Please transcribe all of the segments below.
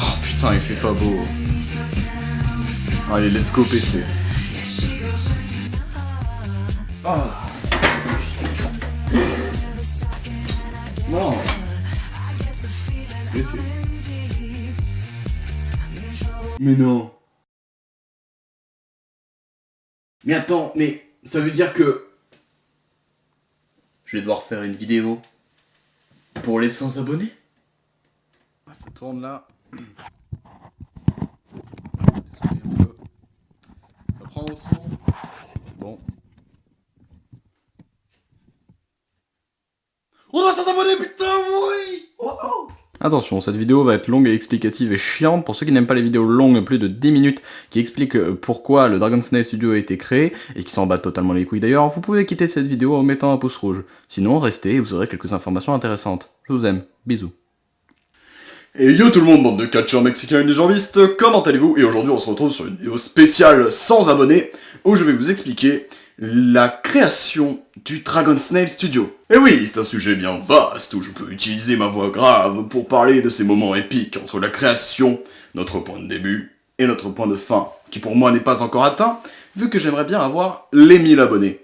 Oh putain, il fait pas beau. Allez, let's go PC. Oh. Non. Mais non. Mais attends, mais ça veut dire que je vais devoir faire une vidéo pour les 100 abonnés. Ça tourne là. Ça prend au son. Bon. On a 100 abonnés, putain, oui. Oh. Attention, cette vidéo va être longue et explicative et chiante. Pour ceux qui n'aiment pas les vidéos longues, plus de 10 minutes, qui expliquent pourquoi le Dragon Snail Studio a été créé, et qui s'en battent totalement les couilles d'ailleurs, vous pouvez quitter cette vidéo en mettant un pouce rouge. Sinon, restez et vous aurez quelques informations intéressantes. Je vous aime. Bisous. Et yo tout le monde, bande de catcheurs mexicains et des jambistes, comment allez-vous? Et aujourd'hui on se retrouve sur une vidéo spéciale 100 abonnés, où je vais vous expliquer la création du Dragon Snail Studio. Et oui, c'est un sujet bien vaste, où je peux utiliser ma voix grave pour parler de ces moments épiques entre la création, notre point de début, et notre point de fin, qui pour moi n'est pas encore atteint, vu que j'aimerais bien avoir les 1000 abonnés.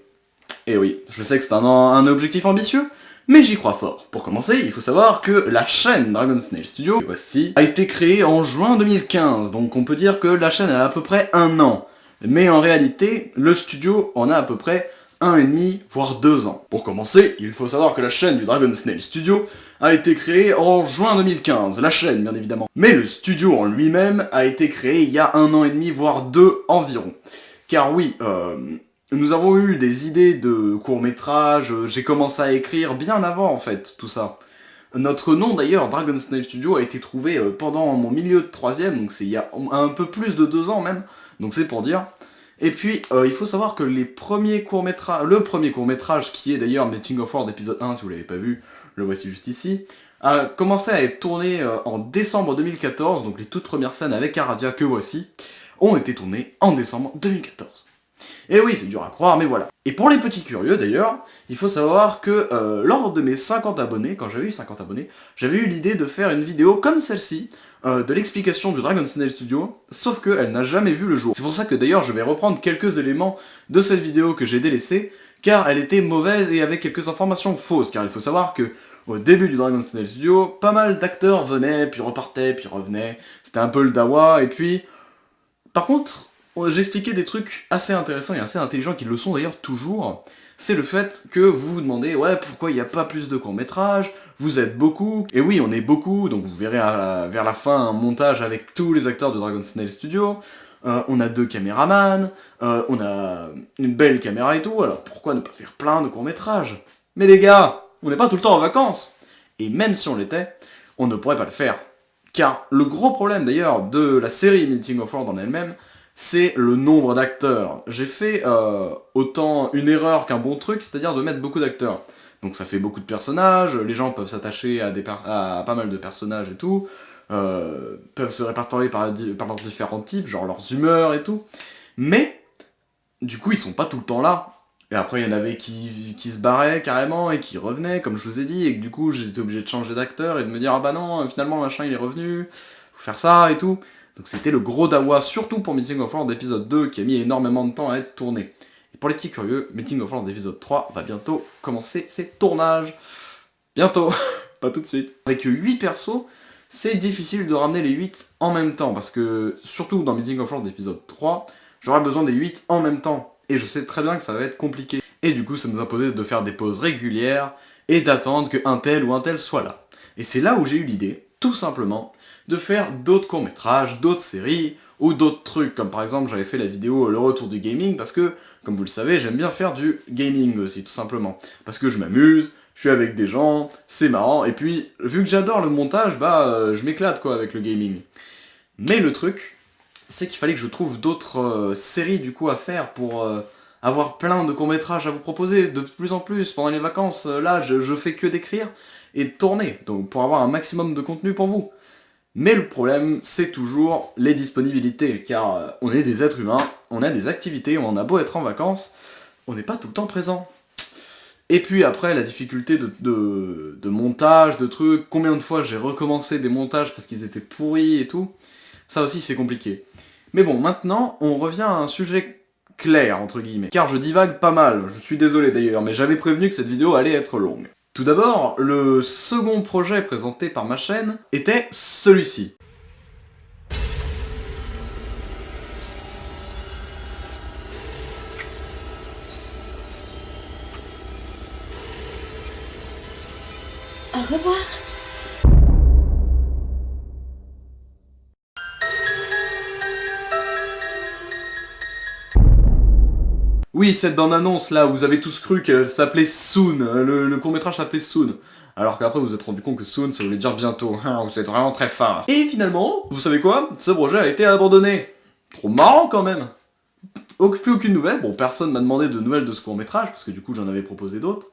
Et oui, je sais que c'est un objectif ambitieux, mais j'y crois fort. Pour commencer, il faut savoir que la chaîne Dragon Snail Studio, voici, a été créée en juin 2015, donc on peut dire que la chaîne a à peu près 1 an. Mais en réalité, le studio en a à peu près 1,5, voire 2 ans. Pour commencer, il faut savoir que la chaîne du Dragon Snail Studio a été créée en juin 2015, la chaîne bien évidemment. Mais le studio en lui-même a été créé il y a 1 an et demi, voire 2 environ. Car oui, nous avons eu des idées de courts-métrages, j'ai commencé à écrire bien avant en fait, tout ça. Notre nom d'ailleurs, Dragon Snail Studio, a été trouvé pendant mon milieu de 3ème, donc c'est il y a un peu plus de 2 ans même, donc c'est pour dire. Et puis, il faut savoir que le premier court-métrage, qui est d'ailleurs Meeting of World épisode 1, si vous l'avez pas vu, le voici juste ici, a commencé à être tourné en décembre 2014, donc les toutes premières scènes avec Aradia que voici, ont été tournées en décembre 2014. Et oui, c'est dur à croire, mais voilà. Et pour les petits curieux d'ailleurs, il faut savoir que lors de mes 50 abonnés, quand j'avais eu 50 abonnés, j'avais eu l'idée de faire une vidéo comme celle-ci, de l'explication du Dragon Snail Studio, sauf qu'elle n'a jamais vu le jour. C'est pour ça que d'ailleurs je vais reprendre quelques éléments de cette vidéo que j'ai délaissée, car elle était mauvaise et avec quelques informations fausses, car il faut savoir que au début du Dragon Snail Studio, pas mal d'acteurs venaient, puis repartaient, puis revenaient, c'était un peu le dawa, et puis... Par contre, j'expliquais des trucs assez intéressants et assez intelligents qui le sont d'ailleurs toujours. C'est le fait que vous vous demandez, ouais, pourquoi il n'y a pas plus de courts-métrages, vous êtes beaucoup, et oui, on est beaucoup, donc vous verrez vers la fin un montage avec tous les acteurs de Dragon Snail Studio, on a 2 caméramans, on a une belle caméra et tout, alors pourquoi ne pas faire plein de courts-métrages? Mais les gars, on n'est pas tout le temps en vacances. Et même si on l'était, on ne pourrait pas le faire. Car le gros problème d'ailleurs de la série Meeting of World en elle-même, c'est le nombre d'acteurs. J'ai fait autant une erreur qu'un bon truc, c'est-à-dire de mettre beaucoup d'acteurs. Donc ça fait beaucoup de personnages, les gens peuvent s'attacher à pas mal de personnages et tout, peuvent se répertorier par leurs différents types, genre leurs humeurs et tout. Mais, du coup, ils sont pas tout le temps là. Et après, il y en avait qui se barraient carrément et qui revenaient, comme je vous ai dit, et que du coup, j'étais obligé de changer d'acteur et de me dire « Ah bah non, finalement, machin, il est revenu, faut faire ça et tout ». Donc c'était le gros dawa, surtout pour Meeting of World épisode 2, qui a mis énormément de temps à être tourné. Et pour les petits curieux, Meeting of World épisode 3 va bientôt commencer ses tournages. Bientôt, pas tout de suite. Avec 8 persos, c'est difficile de ramener les 8 en même temps, parce que, surtout dans Meeting of World épisode 3, j'aurai besoin des 8 en même temps. Et je sais très bien que ça va être compliqué. Et du coup, ça nous imposait de faire des pauses régulières, et d'attendre qu'un tel ou un tel soit là. Et c'est là où j'ai eu l'idée, tout simplement, de faire d'autres courts-métrages, d'autres séries, ou d'autres trucs, comme par exemple j'avais fait la vidéo Le Retour du Gaming, parce que, comme vous le savez, j'aime bien faire du gaming aussi, tout simplement. Parce que je m'amuse, je suis avec des gens, c'est marrant, et puis, vu que j'adore le montage, bah, je m'éclate quoi avec le gaming. Mais le truc, c'est qu'il fallait que je trouve d'autres séries du coup à faire pour avoir plein de courts-métrages à vous proposer, de plus en plus, pendant les vacances, là, je fais que d'écrire et de tourner, donc pour avoir un maximum de contenu pour vous. Mais le problème, c'est toujours les disponibilités, car on est des êtres humains, on a des activités, on a beau être en vacances, on n'est pas tout le temps présent. Et puis après, la difficulté de monter montage, de trucs, combien de fois j'ai recommencé des montages parce qu'ils étaient pourris et tout. Ça aussi c'est compliqué. Mais bon, maintenant, on revient à un sujet clair, entre guillemets. Car je divague pas mal, je suis désolé d'ailleurs, mais j'avais prévenu que cette vidéo allait être longue. Tout d'abord, le second projet présenté par ma chaîne était celui-ci. Au revoir. Oui, cette bande-annonce là, vous avez tous cru qu'elle s'appelait Soon, le court-métrage s'appelait Soon. Alors qu'après vous vous êtes rendu compte que Soon ça voulait dire bientôt, vous êtes vraiment très fort. Et finalement, vous savez quoi? Ce projet a été abandonné. Trop marrant quand même. Plus aucune nouvelle, bon personne m'a demandé de nouvelles de ce court-métrage, parce que du coup j'en avais proposé d'autres.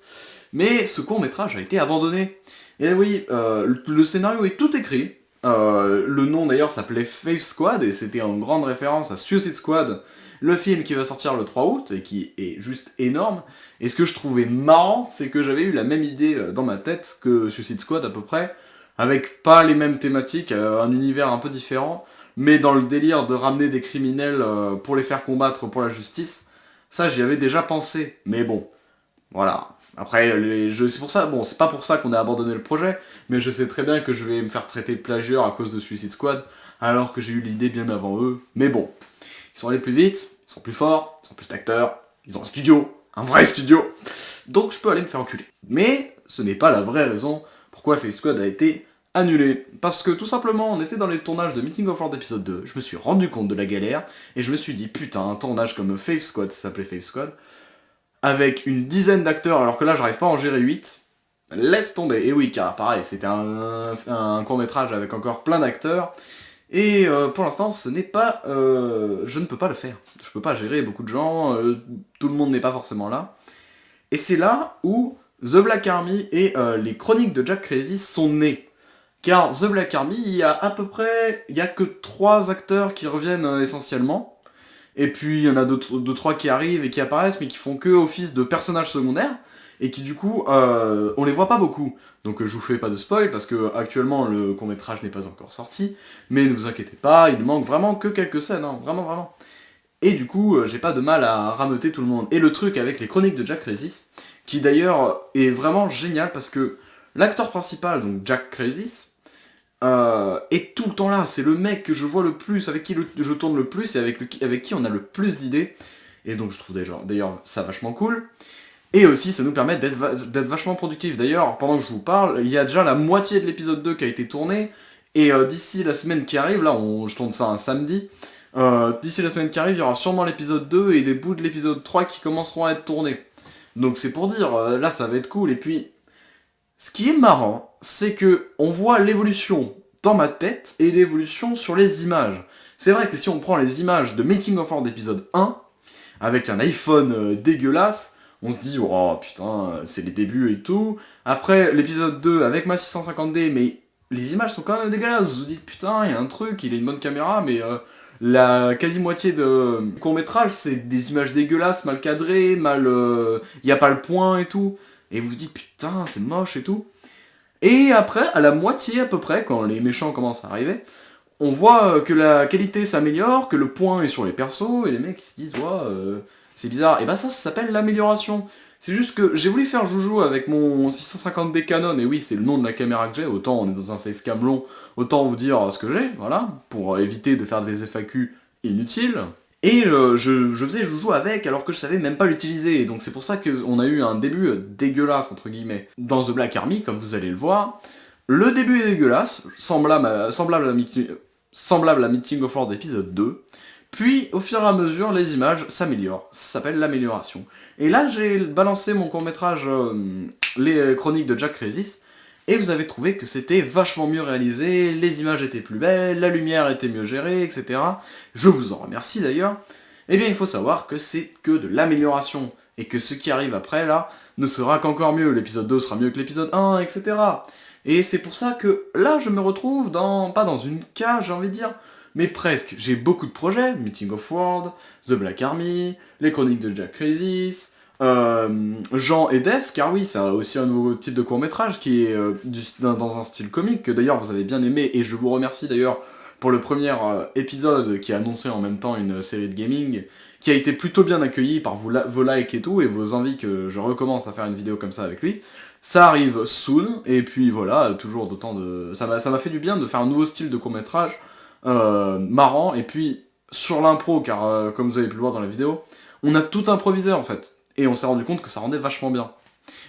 Mais ce court-métrage a été abandonné. Et oui, le scénario est tout écrit. Le nom d'ailleurs s'appelait Faith Squad, et c'était en grande référence à Suicide Squad, le film qui va sortir le 3 août, et qui est juste énorme. Et ce que je trouvais marrant, c'est que j'avais eu la même idée dans ma tête que Suicide Squad à peu près, avec pas les mêmes thématiques, un univers un peu différent, mais dans le délire de ramener des criminels pour les faire combattre pour la justice. Ça j'y avais déjà pensé, mais bon, voilà. Après, c'est pour ça, bon, c'est pas pour ça qu'on a abandonné le projet, mais je sais très bien que je vais me faire traiter de plagieur à cause de Suicide Squad, alors que j'ai eu l'idée bien avant eux. Mais bon, ils sont allés plus vite, ils sont plus forts, ils sont plus d'acteurs, ils ont un studio, un vrai studio, donc je peux aller me faire enculer. Mais ce n'est pas la vraie raison pourquoi Faith Squad a été annulé. Parce que tout simplement, on était dans les tournages de Meeting of Lord épisode 2, je me suis rendu compte de la galère, et je me suis dit, putain, un tournage comme Faith Squad, ça s'appelait Faith Squad, avec une dizaine d'acteurs, alors que là j'arrive pas à en gérer 8, laisse tomber. Et oui, car pareil, c'était un court-métrage avec encore plein d'acteurs, et pour l'instant ce n'est pas... je ne peux pas le faire. Je peux pas gérer beaucoup de gens, tout le monde n'est pas forcément là. Et c'est là où The Black Army et les chroniques de Jack Crazy sont nés. Car The Black Army, il y a à peu près... Il y a que 3 acteurs qui reviennent essentiellement. Et puis il y en a 2-3 qui arrivent et qui apparaissent mais qui font que office de personnages secondaires et qui du coup on les voit pas beaucoup. Donc je vous fais pas de spoil parce que actuellement le court-métrage n'est pas encore sorti, mais ne vous inquiétez pas, il manque vraiment que quelques scènes, hein, vraiment. Et du coup j'ai pas de mal à rameuter tout le monde. Et le truc avec les chroniques de Jack Crazy, qui d'ailleurs est vraiment génial parce que l'acteur principal, donc Jack Crazy, et tout le temps là, c'est le mec que je vois le plus, avec qui je tourne le plus, et avec qui on a le plus d'idées. Et donc je trouve d'ailleurs ça vachement cool. Et aussi ça nous permet d'être vachement productif. D'ailleurs, pendant que je vous parle, il y a déjà la moitié de l'épisode 2 qui a été tourné, et d'ici la semaine qui arrive, là je tourne ça un samedi, d'ici la semaine qui arrive, il y aura sûrement l'épisode 2 et des bouts de l'épisode 3 qui commenceront à être tournés. Donc c'est pour dire, là ça va être cool, et puis... Ce qui est marrant, c'est que on voit l'évolution dans ma tête et l'évolution sur les images. C'est vrai que si on prend les images de Making of Lord épisode 1, avec un iPhone dégueulasse, on se dit, oh putain, c'est les débuts et tout. Après, l'épisode 2 avec ma 650D, mais les images sont quand même dégueulasses. Vous vous dites, putain, il y a un truc, il a une bonne caméra, mais la quasi-moitié de court-métrage, c'est des images dégueulasses, mal cadrées, il n'y a pas le point et tout. Et vous vous dites, putain, c'est moche et tout. Et après, à la moitié à peu près, quand les méchants commencent à arriver, on voit que la qualité s'améliore, que le point est sur les persos, et les mecs ils se disent, ouais, c'est bizarre. Et bah ça s'appelle l'amélioration. C'est juste que j'ai voulu faire joujou avec mon 650D Canon, et oui, c'est le nom de la caméra que j'ai, autant on est dans un facecam long, autant vous dire ce que j'ai, voilà, pour éviter de faire des FAQ inutiles. Et je faisais joujou avec alors que je savais même pas l'utiliser, et donc c'est pour ça qu'on a eu un début dégueulasse entre guillemets. Dans The Black Army, comme vous allez le voir, le début est dégueulasse, semblable à Meeting of Lord épisode 2, puis au fur et à mesure les images s'améliorent, ça s'appelle l'amélioration. Et là j'ai balancé mon court-métrage les chroniques de Jack Crazy, et vous avez trouvé que c'était vachement mieux réalisé, les images étaient plus belles, la lumière était mieux gérée, etc. Je vous en remercie d'ailleurs. Eh bien il faut savoir que c'est que de l'amélioration, et que ce qui arrive après là, ne sera qu'encore mieux, l'épisode 2 sera mieux que l'épisode 1, etc. Et c'est pour ça que là je me retrouve pas dans une cage j'ai envie de dire, mais presque. J'ai beaucoup de projets, Meeting of World, The Black Army, les chroniques de Jack Crazy, Jean et Def, car oui, c'est aussi un nouveau type de court-métrage qui est dans un style comique, que d'ailleurs vous avez bien aimé, et je vous remercie d'ailleurs pour le premier épisode qui a annoncé en même temps une série de gaming, qui a été plutôt bien accueilli par vos likes et tout, et vos envies que je recommence à faire une vidéo comme ça avec lui. Ça arrive soon, et puis voilà, toujours d'autant de... Ça m'a fait du bien de faire un nouveau style de court-métrage, marrant, et puis sur l'impro, car comme vous avez pu le voir dans la vidéo, on a tout improvisé en fait. Et on s'est rendu compte que ça rendait vachement bien.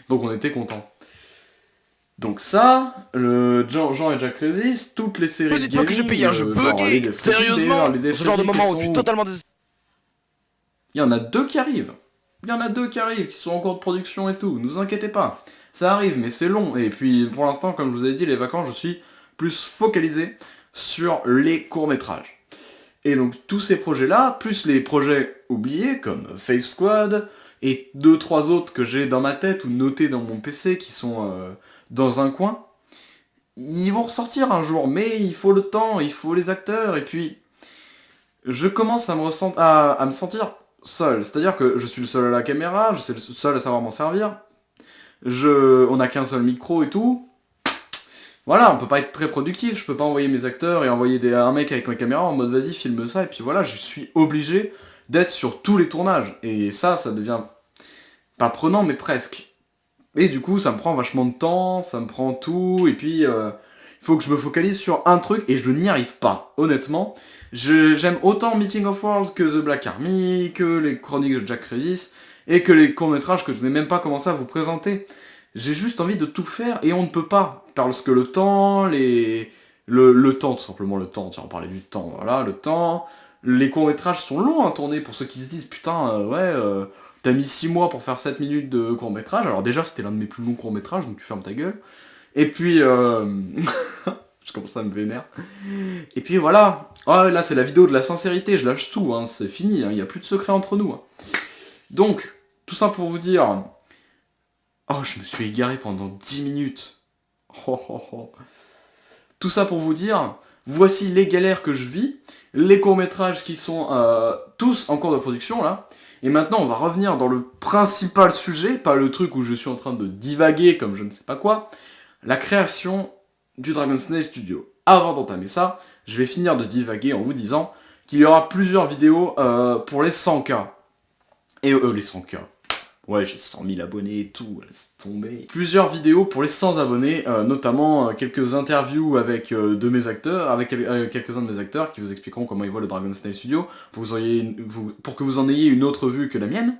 Donc on était content. Donc ça, le Jean et Jack Resist, toutes les séries de gaming, que je paye un jeu buggé, sérieusement, ce genre de moment où tu es totalement désespéré. Il y en a 2 qui arrivent. Il y en a 2 qui arrivent, qui sont en cours de production et tout. Ne vous inquiétez pas. Ça arrive, mais c'est long. Et puis pour l'instant, comme je vous ai dit, les vacances, je suis plus focalisé sur les courts-métrages. Et donc tous ces projets-là, plus les projets oubliés, comme Fave Squad, et 2-3 autres que j'ai dans ma tête ou notés dans mon PC qui sont dans un coin, ils vont ressortir un jour, mais il faut le temps, il faut les acteurs, et puis je commence à me sentir seul. C'est-à-dire que je suis le seul à la caméra, je suis le seul à savoir m'en servir, on n'a qu'un seul micro et tout. Voilà, on peut pas être très productif, je peux pas envoyer mes acteurs et envoyer un mec avec ma caméra en mode vas-y filme ça, et puis voilà, je suis obligé d'être sur tous les tournages. Et ça devient pas prenant, mais presque. Et du coup, ça me prend vachement de temps, ça me prend tout, et puis il faut que je me focalise sur un truc, et je n'y arrive pas, honnêtement. J'aime autant Meeting of Worlds que The Black Army, que les chroniques de Jack Resist, et que les courts-métrages que je n'ai même pas commencé à vous présenter. J'ai juste envie de tout faire, et on ne peut pas, parce que le temps, le temps, tout simplement le temps, tiens, on parlait du temps, voilà, le temps, les courts-métrages sont longs à tourner, pour ceux qui se disent, putain, t'as mis 6 mois pour faire 7 minutes de court-métrage, alors déjà, c'était l'un de mes plus longs courts-métrages, donc tu fermes ta gueule, et puis, je commence à me vénère, et puis voilà, oh, là, c'est la vidéo de la sincérité, je lâche tout, hein, c'est fini, il n'y a plus de secret entre nous, hein. Donc, tout ça pour vous dire... Oh, je me suis égaré pendant 10 minutes. Oh, oh, oh. Tout ça pour vous dire, voici les galères que je vis, les courts-métrages qui sont tous en cours de production, là. Et maintenant, on va revenir dans le principal sujet, pas le truc où je suis en train de divaguer comme je ne sais pas quoi, la création du Dragon's Nest Studio. Avant d'entamer ça, je vais finir de divaguer en vous disant qu'il y aura plusieurs vidéos pour les 100K. Et les 100K. Ouais, j'ai 100 000 abonnés et tout, laisse tomber. Plusieurs vidéos pour les 100 abonnés, notamment quelques interviews avec de mes acteurs, avec quelques-uns de mes acteurs qui vous expliqueront comment ils voient le Dragon's Nest Studio, pour que vous en ayez une autre vue que la mienne.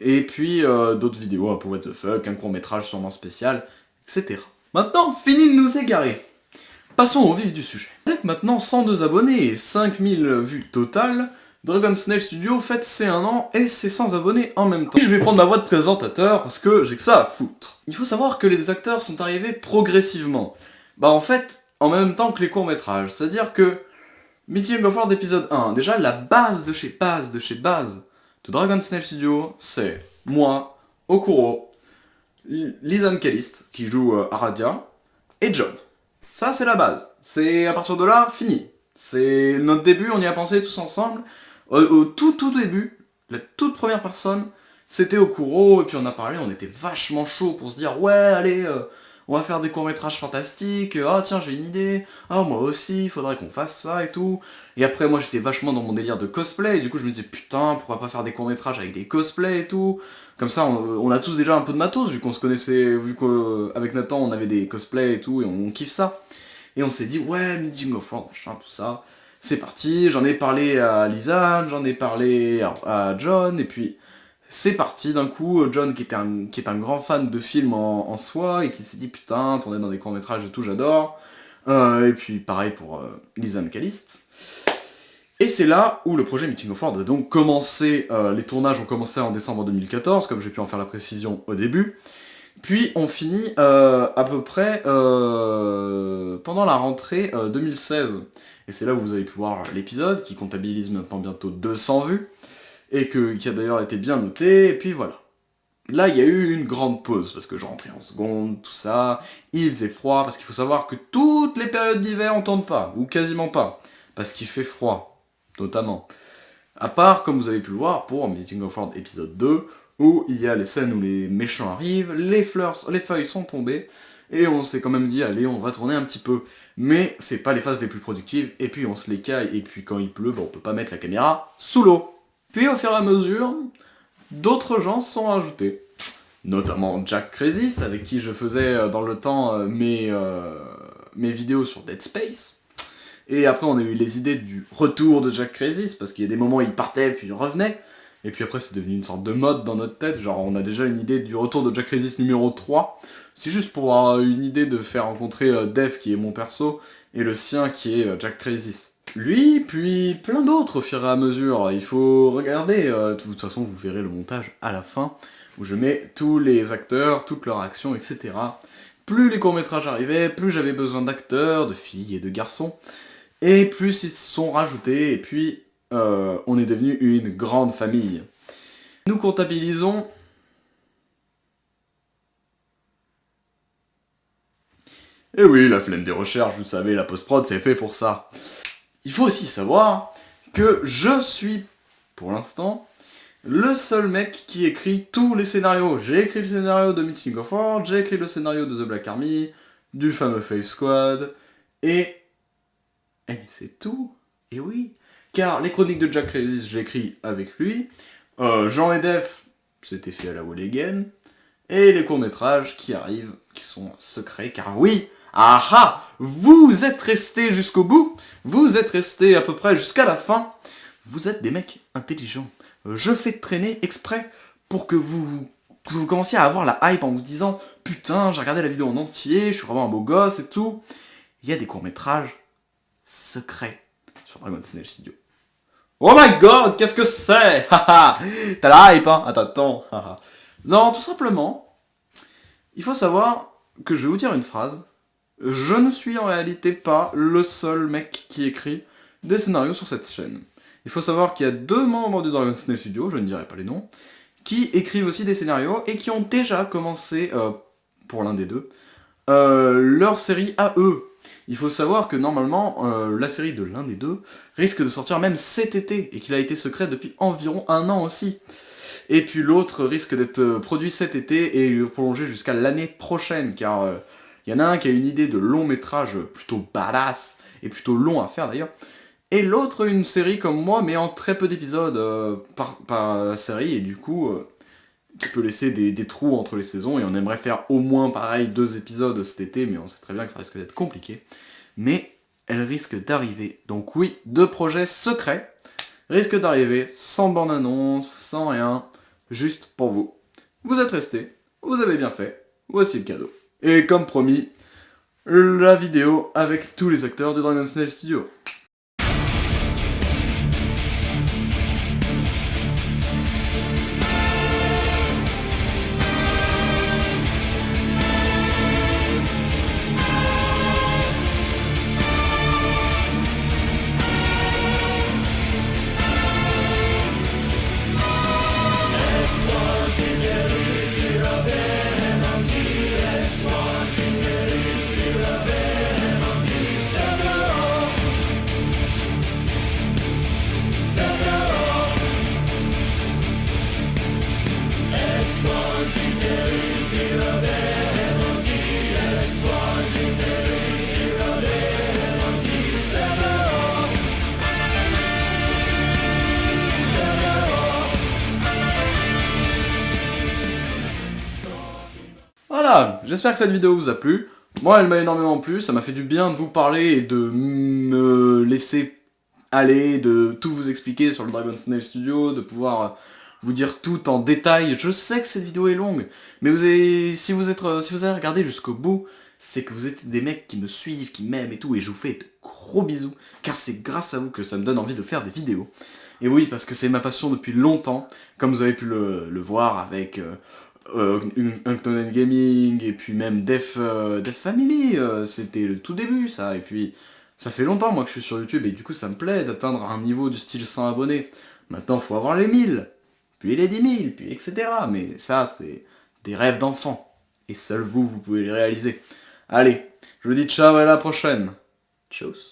Et puis d'autres vidéos, un peu what the fuck, un court-métrage sûrement spécial, etc. Maintenant, fini de nous égarer. Passons au vif du sujet. Avec maintenant 102 abonnés et 5000 vues totales, Dragon's Nest Studio fête ses 1 an et ses 100 abonnés en même temps. Et je vais prendre ma voix de présentateur parce que j'ai que ça à foutre. Il faut savoir que les acteurs sont arrivés progressivement. Bah en fait, en même temps que les courts-métrages. C'est-à-dire que Meeting of World épisode 1, déjà la base de chez base de Dragon's Nest Studio, c'est moi, Okuro, Lisan Caliste, qui joue Aradia, et John. Ça c'est la base. C'est à partir de là, fini. C'est notre début, on y a pensé tous ensemble. Au tout début, la toute première personne, c'était Okuro, et puis on a parlé, on était vachement chaud pour se dire, ouais, allez, on va faire des courts-métrages fantastiques, ah tiens, j'ai une idée, ah moi aussi, il faudrait qu'on fasse ça et tout. Et après, moi, j'étais vachement dans mon délire de cosplay, et du coup, je me disais, putain, pourquoi pas faire des courts-métrages avec des cosplays et tout. Comme ça, on a tous déjà un peu de matos, vu qu'on se connaissait, vu qu'avec Nathan, on avait des cosplays et tout, et on kiffe ça. Et on s'est dit, ouais, Meeting of World, machin, tout ça. C'est parti, j'en ai parlé à Lisanne, j'en ai parlé à John, et puis c'est parti d'un coup. John qui est un grand fan de films en soi, et qui s'est dit putain, tourner dans des courts-métrages et tout, j'adore. Et puis pareil pour Lisanne Caliste. Et c'est là où le projet Meeting of World a donc commencé, les tournages ont commencé en décembre 2014, comme j'ai pu en faire la précision au début. Puis on finit à peu près pendant la rentrée 2016. Et c'est là où vous avez pu voir l'épisode, qui comptabilise maintenant bientôt 200 vues, et qui a d'ailleurs été bien noté, et puis voilà. Là, il y a eu une grande pause, parce que je rentrais en seconde, tout ça, il faisait froid, parce qu'il faut savoir que toutes les périodes d'hiver on tourne pas, ou quasiment pas, parce qu'il fait froid, notamment. À part, comme vous avez pu le voir, pour Meeting of World épisode 2, où il y a les scènes où les méchants arrivent, les feuilles sont tombées, et on s'est quand même dit, allez, on va tourner un petit peu. Mais c'est pas les phases les plus productives, et puis on se les caille, et puis quand il pleut, on peut pas mettre la caméra sous l'eau. Puis au fur et à mesure, d'autres gens se sont rajoutés. Notamment Jack Crazy, avec qui je faisais dans le temps mes vidéos sur Dead Space. Et après on a eu les idées du retour de Jack Crazy, parce qu'il y a des moments où il partait puis il revenait. Et puis après c'est devenu une sorte de mode dans notre tête, genre on a déjà une idée du retour de Jack Crazy numéro 3. C'est juste pour avoir une idée de faire rencontrer Dev qui est mon perso, et le sien qui est Jack Crazy. Lui, puis plein d'autres au fur et à mesure. Il faut regarder, de toute façon vous verrez le montage à la fin, où je mets tous les acteurs, toutes leurs actions, etc. Plus les courts-métrages arrivaient, plus j'avais besoin d'acteurs, de filles et de garçons, et plus ils se sont rajoutés, et puis on est devenu une grande famille. Nous comptabilisons... Et oui, la flemme des recherches, vous savez, la post-prod c'est fait pour ça. Il faut aussi savoir que je suis, pour l'instant, le seul mec qui écrit tous les scénarios. J'ai écrit le scénario de Meeting of War, j'ai écrit le scénario de The Black Army, du fameux Faith Squad, et... c'est tout. Et oui. Car les chroniques de Jack Crazy, j'ai écrit avec lui. Jean et Def, c'était fait à la Wall Again. Et les courts-métrages qui arrivent, qui sont secrets, car oui, aha, vous êtes restés jusqu'au bout, vous êtes restés à peu près jusqu'à la fin. Vous êtes des mecs intelligents. Je fais traîner exprès pour que vous commenciez à avoir la hype en vous disant « Putain, j'ai regardé la vidéo en entier, je suis vraiment un beau gosse et tout. » Il y a des courts-métrages secrets sur Dragon Snail Studio. Oh my god, qu'est-ce que c'est? T'as la hype, hein? Attends. Non, tout simplement, il faut savoir que je vais vous dire une phrase. Je ne suis en réalité pas le seul mec qui écrit des scénarios sur cette chaîne. Il faut savoir qu'il y a 2 membres du Dragon Snail Studio, je ne dirai pas les noms, qui écrivent aussi des scénarios et qui ont déjà commencé, pour l'un des deux, leur série à eux. Il faut savoir que normalement, la série de l'un des deux risque de sortir même cet été, et qu'il a été secret depuis environ 1 an aussi. Et puis l'autre risque d'être produit cet été et prolongé jusqu'à l'année prochaine, car il y en a un qui a une idée de long métrage plutôt badass, et plutôt long à faire d'ailleurs, et l'autre une série comme moi, mais en très peu d'épisodes par série, et du coup, qui peut laisser des trous entre les saisons, et on aimerait faire au moins pareil 2 épisodes cet été, mais on sait très bien que ça risque d'être compliqué. Mais elle risque d'arriver. Donc oui, 2 projets secrets risquent d'arriver, sans bande-annonce, sans rien, juste pour vous. Vous êtes restés, vous avez bien fait, voici le cadeau. Et comme promis, la vidéo avec tous les acteurs de Dragon Snail Studio. Voilà, j'espère que cette vidéo vous a plu. Moi, elle m'a énormément plu, ça m'a fait du bien de vous parler et de me laisser aller, de tout vous expliquer sur le Dragon Snail Studio, de pouvoir vous dire tout en détail. Je sais que cette vidéo est longue, mais si vous avez regardé jusqu'au bout, c'est que vous êtes des mecs qui me suivent, qui m'aiment et tout, et je vous fais de gros bisous, car c'est grâce à vous que ça me donne envie de faire des vidéos. Et oui, parce que c'est ma passion depuis longtemps, comme vous avez pu le voir avec... Unknown Gaming, et puis même Def Family, c'était le tout début ça, et puis ça fait longtemps moi que je suis sur YouTube, et du coup ça me plaît d'atteindre un niveau du style 100 abonnés. Maintenant faut avoir les 1000, puis les 10 000, puis etc. Mais ça c'est des rêves d'enfant, et seul vous pouvez les réaliser. Allez, je vous dis ciao et à la prochaine. Tchuss.